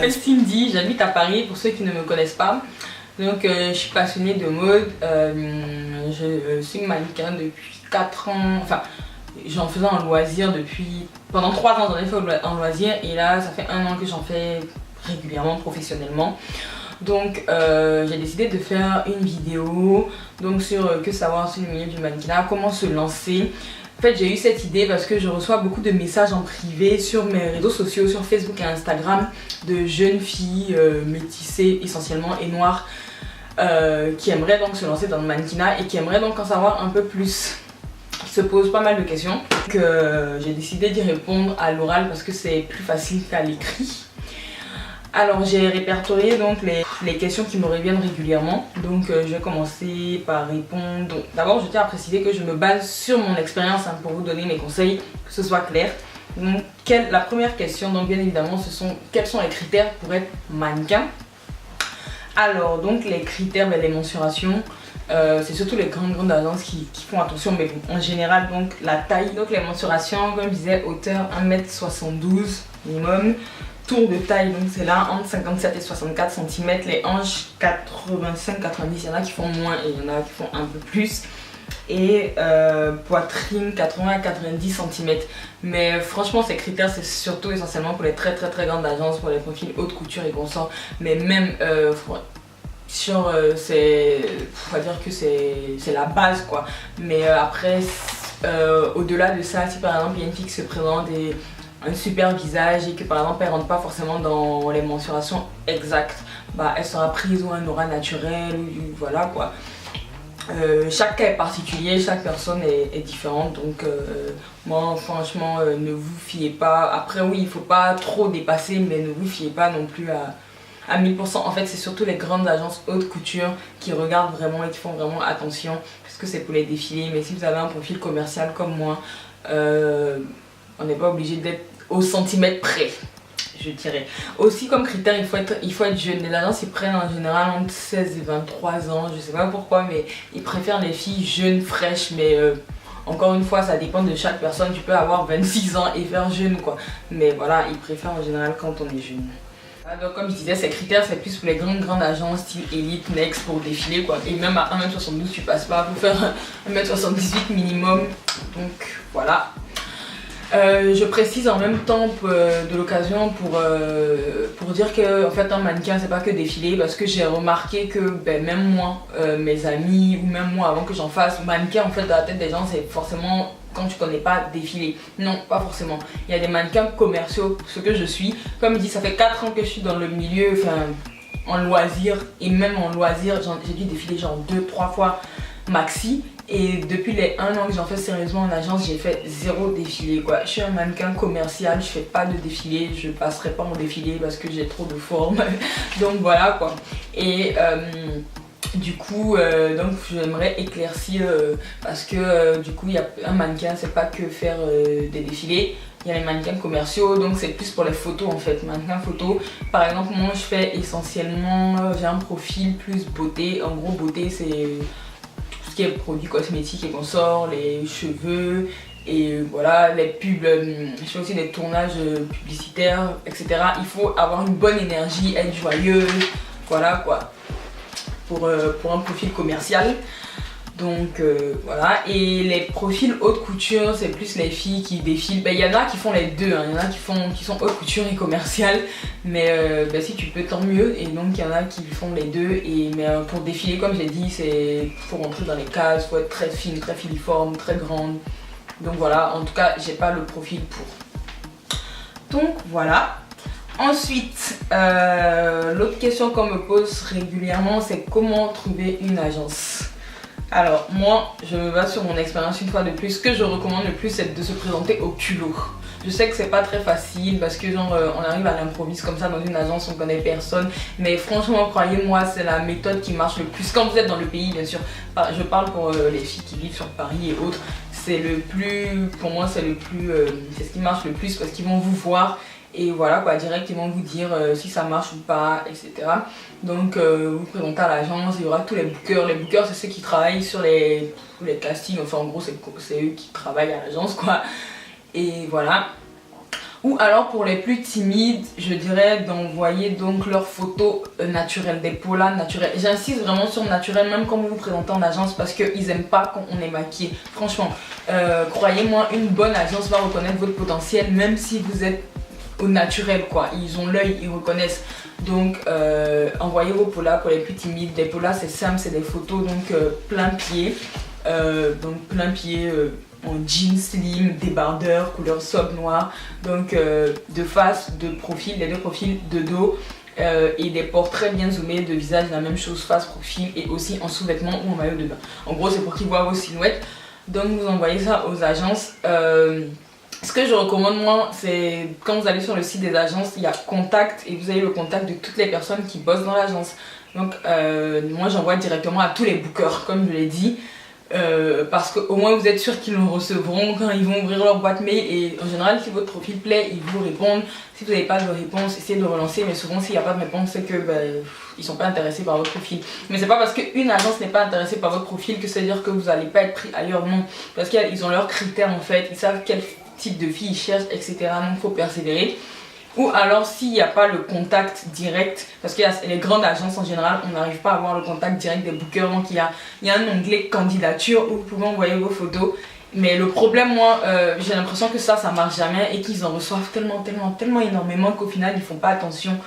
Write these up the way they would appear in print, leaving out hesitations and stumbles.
m'appelle Cindy, j'habite à Paris pour ceux qui ne me connaissent pas. Donc je suis passionnée de mode, je suis mannequin depuis 4 ans, enfin j'en faisais en loisir depuis, pendant 3 ans j'en ai fait en loisir et là ça fait 1 an que j'en fais régulièrement professionnellement. Donc j'ai décidé de faire une vidéo donc sur que savoir sur le milieu du mannequinat, comment se lancer. En fait j'ai eu cette idée parce que je reçois beaucoup de messages en privé sur mes réseaux sociaux, sur Facebook et Instagram, de jeunes filles métissées essentiellement et noires qui aimeraient donc se lancer dans le mannequinat et qui aimeraient donc en savoir un peu plus, qui se posent pas mal de questions. Donc j'ai décidé d'y répondre à l'oral parce que c'est plus facile qu'à l'écrit. Alors j'ai répertorié donc les questions qui me reviennent régulièrement. Donc je vais commencer par répondre. D'abord je tiens à préciser que je me base sur mon expérience pour vous donner mes conseils, que ce soit clair. Donc la première question, donc bien évidemment, ce sont quels sont les critères pour être mannequin. Alors donc les critères, les mensurations, c'est surtout les grandes agences qui font attention, mais bon, en général donc la taille, donc les mensurations comme je disais, hauteur 1m72 minimum, tour de taille donc c'est là entre 57 et 64 cm, les hanches 85-90, il y en a qui font moins et il y en a qui font un peu plus, et poitrine 80 à 90 cm. Mais franchement ces critères c'est surtout essentiellement pour les très grandes agences, pour les profils haute couture et consorts, mais même sur on va dire que c'est la base quoi. Mais après au-delà de ça, si par exemple il y a une fille qui se présente et un super visage et que par exemple elle rentre pas forcément dans les mensurations exactes, bah elle sera prise ou un aura naturel ou voilà quoi. Chaque cas est particulier, chaque personne est différente, donc moi franchement ne vous fiez pas. Après oui, il faut pas trop dépasser, mais ne vous fiez pas non plus à 1000%. En fait c'est surtout les grandes agences haute couture qui regardent vraiment et qui font vraiment attention, parce que c'est pour les défilés. Mais si vous avez un profil commercial comme moi, on n'est pas obligé d'être au centimètre près, je dirais. Aussi comme critère, il faut être jeune. Les agences ils prennent en général entre 16 et 23 ans, je sais pas pourquoi, mais ils préfèrent les filles jeunes, fraîches. Mais encore une fois, ça dépend de chaque personne. Tu peux avoir 26 ans et faire jeune quoi. Mais voilà, ils préfèrent en général quand on est jeune. Donc comme je disais, ces critères c'est plus pour les grandes agences style Elite, Next pour défiler quoi. Et même à 1m72 tu passes pas pour faire 1m78 minimum. Donc voilà. Je précise en même temps de l'occasion pour dire que en fait un mannequin c'est pas que défiler, parce que j'ai remarqué que même moi, mes amis ou même moi avant que j'en fasse, mannequin en fait dans la tête des gens c'est forcément quand tu connais pas défiler. Non, pas forcément. Il y a des mannequins commerciaux, ce que je suis. Comme je dis, ça fait 4 ans que je suis dans le milieu, enfin en loisir, et même en loisir j'ai dû défiler genre 2-3 fois maxi. Et depuis les 1 an que j'en fais sérieusement en agence, j'ai fait 0 défilé quoi. Je suis un mannequin commercial, je fais pas de défilé, je passerai pas en défilé parce que j'ai trop de forme. Donc voilà quoi. Et du coup, donc j'aimerais éclaircir parce que du coup, il y a un mannequin, c'est pas que faire des défilés. Il y a les mannequins commerciaux, donc c'est plus pour les photos en fait, mannequin photo. Par exemple, moi je fais essentiellement, j'ai un profil plus beauté. En gros, beauté c'est tout ce qui est produits cosmétiques et consorts, les cheveux et voilà, les pubs. Je fais aussi des tournages publicitaires, etc. Il faut avoir une bonne énergie, être joyeux, voilà quoi, pour un profil commercial. Donc voilà, et les profils haute couture, c'est plus les filles qui défilent. Il y en a qui font les deux, hein. Il y en a qui sont haute couture et commercial, mais si tu peux tant mieux. Et donc il y en a qui font les deux, mais pour défiler comme j'ai dit, c'est faut rentrer dans les cases, faut être très fine, très filiforme, très grande. Donc voilà, en tout cas j'ai pas le profil pour. Donc voilà. Ensuite, l'autre question qu'on me pose régulièrement, c'est comment trouver une agence. Alors moi, je me base sur mon expérience une fois de plus. Ce que je recommande le plus, c'est de se présenter au culot. Je sais que c'est pas très facile parce que genre on arrive à l'improviste comme ça dans une agence, on connaît personne. Mais franchement, croyez-moi, c'est la méthode qui marche le plus. Quand vous êtes dans le pays, bien sûr. Je parle pour les filles qui vivent sur Paris et autres. C'est le plus, pour moi, c'est ce qui marche le plus parce qu'ils vont vous voir. Et voilà quoi, direct ils vont vous dire si ça marche ou pas, etc. Donc vous présentez à l'agence, il y aura tous les bookers. Les bookers c'est ceux qui travaillent sur les castings, enfin en gros c'est eux qui travaillent à l'agence quoi. Et voilà. Ou alors pour les plus timides, je dirais d'envoyer donc leurs photos naturelles, des pollas naturelles. J'insiste vraiment sur naturel, même quand vous vous présentez en agence, parce qu'ils n'aiment pas quand on est maquillé. Franchement, croyez-moi, une bonne agence va reconnaître votre potentiel, même si vous êtes au naturel quoi. Ils ont l'œil, ils reconnaissent. Donc envoyez vos pollas pour les plus timides. Les pollas c'est simple, c'est des photos donc plein pied. En jeans slim, débardeur, couleur sobre noire, donc de face, de profil, les deux profils de dos et des portraits bien zoomés de visage, la même chose, face, profil et aussi en sous-vêtements ou en maillot de bain. En gros c'est pour qu'ils voient vos silhouettes, donc vous envoyez ça aux agences. Ce que je recommande moi, c'est quand vous allez sur le site des agences, il y a contact et vous avez le contact de toutes les personnes qui bossent dans l'agence. Donc moi j'envoie directement à tous les bookers comme je l'ai dit. Parce qu'au moins vous êtes sûr qu'ils le recevront quand ils vont ouvrir leur boîte mail et en général si votre profil plaît ils vous répondent. Si vous n'avez pas de réponse essayez de relancer, mais souvent s'il n'y a pas de réponse c'est que ils sont pas intéressés par votre profil. Mais c'est pas parce qu'une agence n'est pas intéressée par votre profil que c'est à dire que vous n'allez pas être pris ailleurs, non, parce qu'ils ont leurs critères en fait, ils savent quel type de fille ils cherchent, etc. Donc il faut persévérer. Ou alors s'il n'y a pas le contact direct, parce que les grandes agences en général on n'arrive pas à avoir le contact direct des bookers, donc il y a un onglet candidature où vous pouvez envoyer vos photos. Mais le problème moi j'ai l'impression que ça marche jamais et qu'ils en reçoivent tellement énormément qu'au final ils font pas attention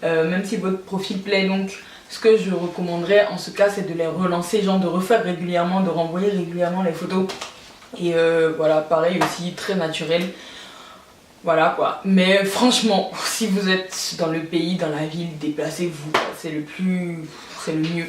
même si votre profil plaît. Donc ce que je recommanderais en ce cas c'est de les relancer, genre de refaire régulièrement, de renvoyer régulièrement les photos. Et voilà, pareil aussi, très naturel. Voilà quoi. Mais franchement, si vous êtes dans le pays, dans la ville, déplacez-vous. C'est le mieux.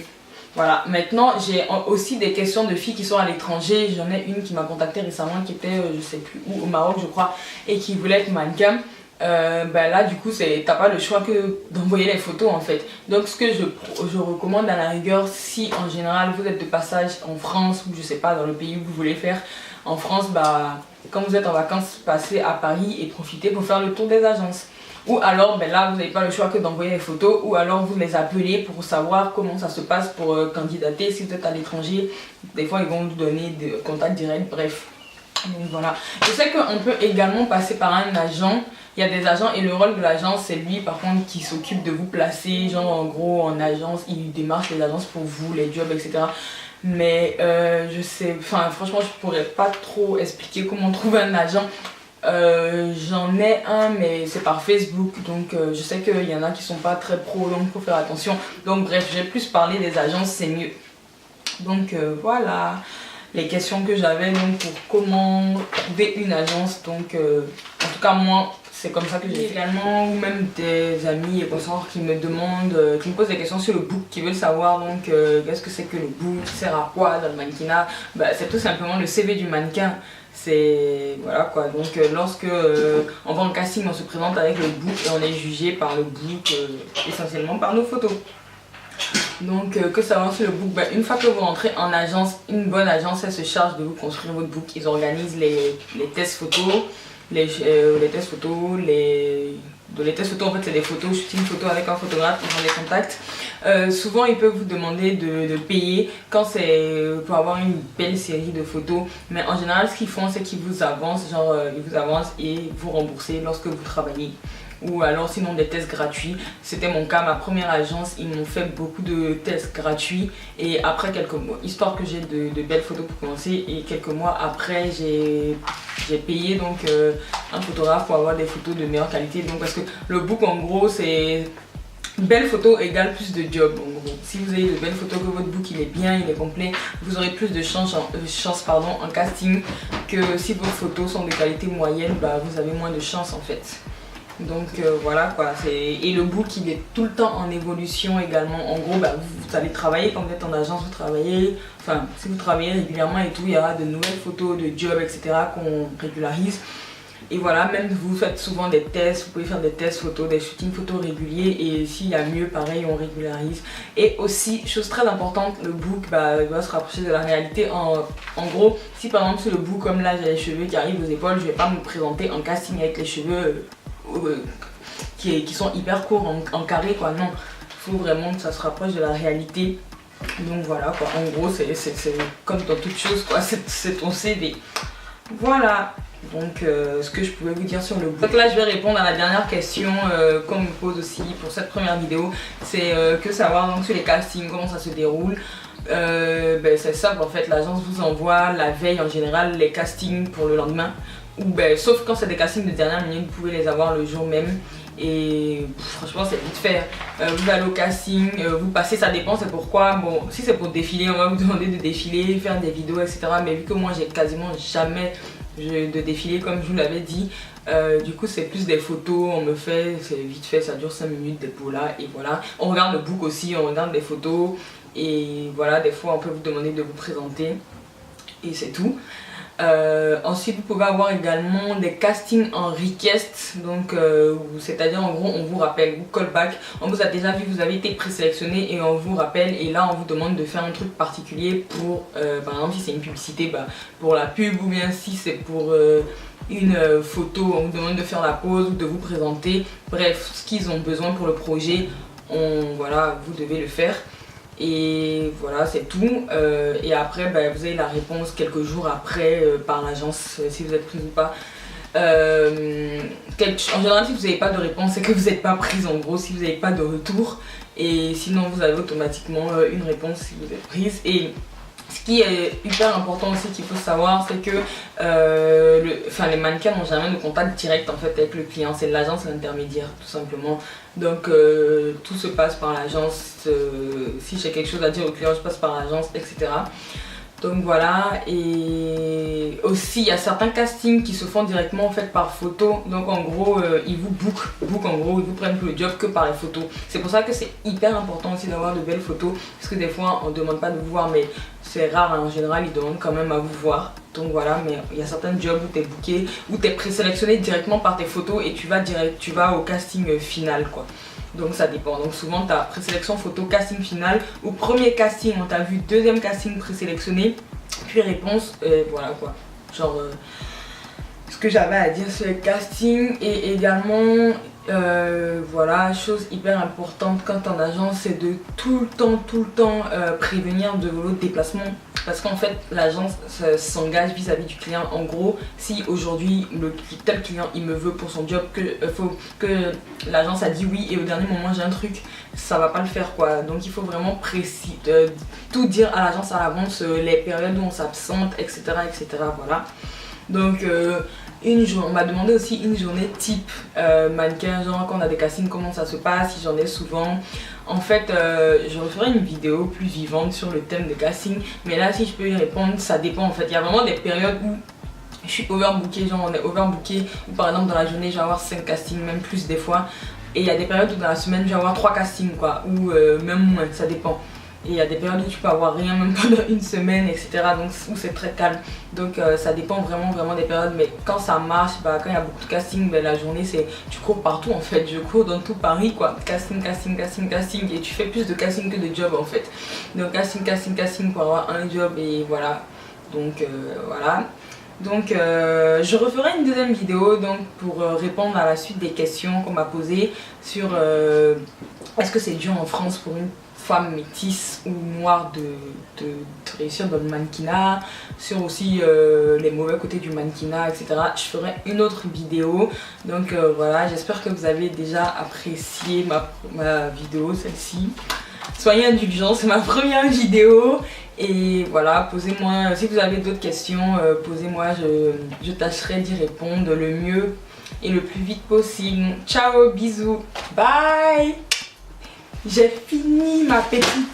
Voilà. Maintenant, j'ai aussi des questions de filles qui sont à l'étranger. J'en ai une qui m'a contacté récemment, qui était, je sais plus où, au Maroc je crois, et qui voulait être mannequin. Là du coup t'as pas le choix que d'envoyer les photos en fait. Donc ce que je recommande à la rigueur, si en général vous êtes de passage en France ou je sais pas dans le pays où vous voulez faire en France, quand vous êtes en vacances, passez à Paris et profitez pour faire le tour des agences. Ou alors là vous n'avez pas le choix que d'envoyer les photos, ou alors vous les appelez pour savoir comment ça se passe pour candidater. Si vous êtes à l'étranger, des fois ils vont vous donner des contacts directs, bref. Donc voilà. Je sais qu'on peut également passer par un agent. Il y a des agents et le rôle de l'agence c'est lui par contre qui s'occupe de vous placer, genre en gros en agence, il démarche les agences pour vous, les jobs, etc. Mais je sais, franchement je pourrais pas trop expliquer comment trouver un agent. J'en ai un mais c'est par Facebook, donc je sais qu'il y en a qui sont pas très pro, donc faut faire attention. Donc bref, j'ai plus parlé des agences, c'est mieux. Donc voilà les questions que j'avais donc pour comment trouver une agence. Donc en tout cas moi c'est comme ça que j'ai également, ou même des amis et consorts qui me demandent, qui me posent des questions sur le book, qui veulent savoir donc qu'est-ce que c'est que le book, sert à quoi dans le mannequinat. C'est tout simplement le CV du mannequin. C'est voilà quoi. Donc lorsque on va en casting, on se présente avec le book et on est jugé par le book, essentiellement par nos photos. Donc que savoir sur le book, une fois que vous rentrez en agence, une bonne agence elle se charge de vous construire votre book. Ils organisent les tests photos, les tests photos, les tests photos en fait c'est des photos, shooting photo avec un photographe, ils ont des contacts. Souvent ils peuvent vous demander de payer quand c'est pour avoir une belle série de photos, mais en général ce qu'ils font c'est qu'ils vous avancent, genre ils vous avancent et vous remboursez lorsque vous travaillez. Ou alors sinon des tests gratuits. C'était mon cas, ma première agence, ils m'ont fait beaucoup de tests gratuits et après quelques mois, histoire que j'ai de belles photos pour commencer, et quelques mois après j'ai payé donc un photographe pour avoir des photos de meilleure qualité. Donc parce que le book en gros c'est belle photo égale plus de job en gros. Si vous avez de belles photos, que votre book il est bien, il est complet, vous aurez plus de chance en casting, que si vos photos sont de qualité moyenne, vous avez moins de chance en fait. Donc voilà quoi, et le book il est tout le temps en évolution également. En gros vous allez travailler, quand vous êtes en agence vous travaillez, si vous travaillez régulièrement et tout, il y aura de nouvelles photos de job etc qu'on régularise. Et voilà, même vous faites souvent des tests, vous pouvez faire des tests photos, des shootings photos réguliers, et s'il y a mieux pareil on régularise. Et aussi, chose très importante, le book doit se rapprocher de la réalité. En gros, si par exemple sur le book comme là j'ai les cheveux qui arrivent aux épaules, je vais pas me présenter en casting avec les cheveux qui sont hyper courts en carré quoi, non, il faut vraiment que ça se rapproche de la réalité. Donc voilà quoi, en gros c'est comme dans toute chose quoi, c'est ton CV. Voilà, Donc ce que je pouvais vous dire sur le book. Donc là je vais répondre à la dernière question qu'on me pose aussi pour cette première vidéo. C'est que savoir donc sur les castings, comment ça se déroule. C'est simple en fait, l'agence vous envoie la veille en général les castings pour le lendemain. Ou sauf quand c'est des castings de dernière minute, vous pouvez les avoir le jour même. Et franchement c'est vite fait. Vous allez au casting, vous passez, ça dépend, c'est pourquoi. Bon, si c'est pour défiler, on va vous demander de défiler, faire des vidéos, etc. Mais vu que moi j'ai quasiment jamais de défilé comme je vous l'avais dit, du coup c'est plus des photos, on me fait, c'est vite fait, ça dure 5 minutes des pots là et voilà. On regarde le book aussi, on regarde les photos et voilà, des fois on peut vous demander de vous présenter et c'est tout. Ensuite vous pouvez avoir également des castings en request, donc c'est à dire en gros on vous rappelle, vous callback, on vous a déjà vu, vous avez été présélectionné et on vous rappelle et là on vous demande de faire un truc particulier pour par exemple si c'est une publicité pour la pub ou bien si c'est pour une photo, on vous demande de faire la pause ou de vous présenter, bref ce qu'ils ont besoin pour le projet, voilà, vous devez le faire. Et voilà, c'est tout. Et après vous avez la réponse quelques jours après par l'agence si vous êtes prise ou pas. En général si vous n'avez pas de réponse c'est que vous n'êtes pas prise en gros, si vous n'avez pas de retour. Et sinon vous avez automatiquement une réponse si vous êtes prise. Et ce qui est hyper important aussi qu'il faut savoir, c'est que les mannequins n'ont jamais de contact direct en fait avec le client, c'est l'agence l'intermédiaire tout simplement. Donc tout se passe par l'agence, si j'ai quelque chose à dire au client je passe par l'agence, etc. Donc voilà, et aussi il y a certains castings qui se font directement en fait par photo. Donc en gros ils vous book en gros, ils vous prennent pour le job que par les photos. C'est pour ça que c'est hyper important aussi d'avoir de belles photos, parce que des fois on ne demande pas de vous voir, mais c'est rare, hein. En général ils demandent quand même à vous voir. Donc voilà, mais il y a certains jobs où tu es booké, où tu es présélectionné directement par tes photos et tu vas au casting final quoi. Donc ça dépend, donc souvent tu as présélection photo, casting final, ou premier casting on t'a vu, deuxième casting présélectionné, puis réponse, voilà quoi. Genre ce que j'avais à dire sur le casting. Et également voilà, chose hyper importante quand en agence, c'est de tout le temps prévenir de vos déplacements. Parce qu'en fait l'agence s'engage vis-à-vis du client. En gros, si aujourd'hui tel client il me veut pour son job, que l'agence a dit oui et au dernier moment j'ai un truc, ça va pas le faire quoi. Donc il faut vraiment tout dire à l'agence à l'avance, les périodes où on s'absente, etc., etc. Voilà. Donc on m'a demandé aussi une journée type mannequin, genre quand on a des castings comment ça se passe, si j'en ai souvent. En fait je referai une vidéo plus vivante sur le thème des castings, mais là si je peux y répondre ça dépend en fait. Il y a vraiment des périodes où je suis overbookée, genre on est overbooké, ou par exemple dans la journée je vais avoir 5 castings, même plus des fois. Et il y a des périodes où dans la semaine je vais avoir 3 castings quoi, ou même moins, ça dépend. Et il y a des périodes où tu peux avoir rien même pendant une semaine, etc. Donc où c'est très calme. Donc ça dépend vraiment des périodes. Mais quand ça marche, quand il y a beaucoup de casting, la journée c'est tu cours partout en fait. Je cours dans tout Paris quoi. Casting. Et tu fais plus de casting que de job en fait. Donc casting pour avoir un job et voilà. Donc voilà. Donc je referai une deuxième vidéo donc pour répondre à la suite des questions qu'on m'a posées sur est-ce que c'est dur en France pour une femme métisse ou noire de réussir dans le mannequinat, sur aussi les mauvais côtés du mannequinat, etc. Je ferai une autre vidéo. Donc voilà, j'espère que vous avez déjà apprécié ma vidéo, celle-ci. Soyez indulgents, c'est ma première vidéo. Et voilà, posez-moi, si vous avez d'autres questions, posez-moi, je tâcherai d'y répondre le mieux et le plus vite possible. Ciao, bisous, bye. J'ai fini ma petite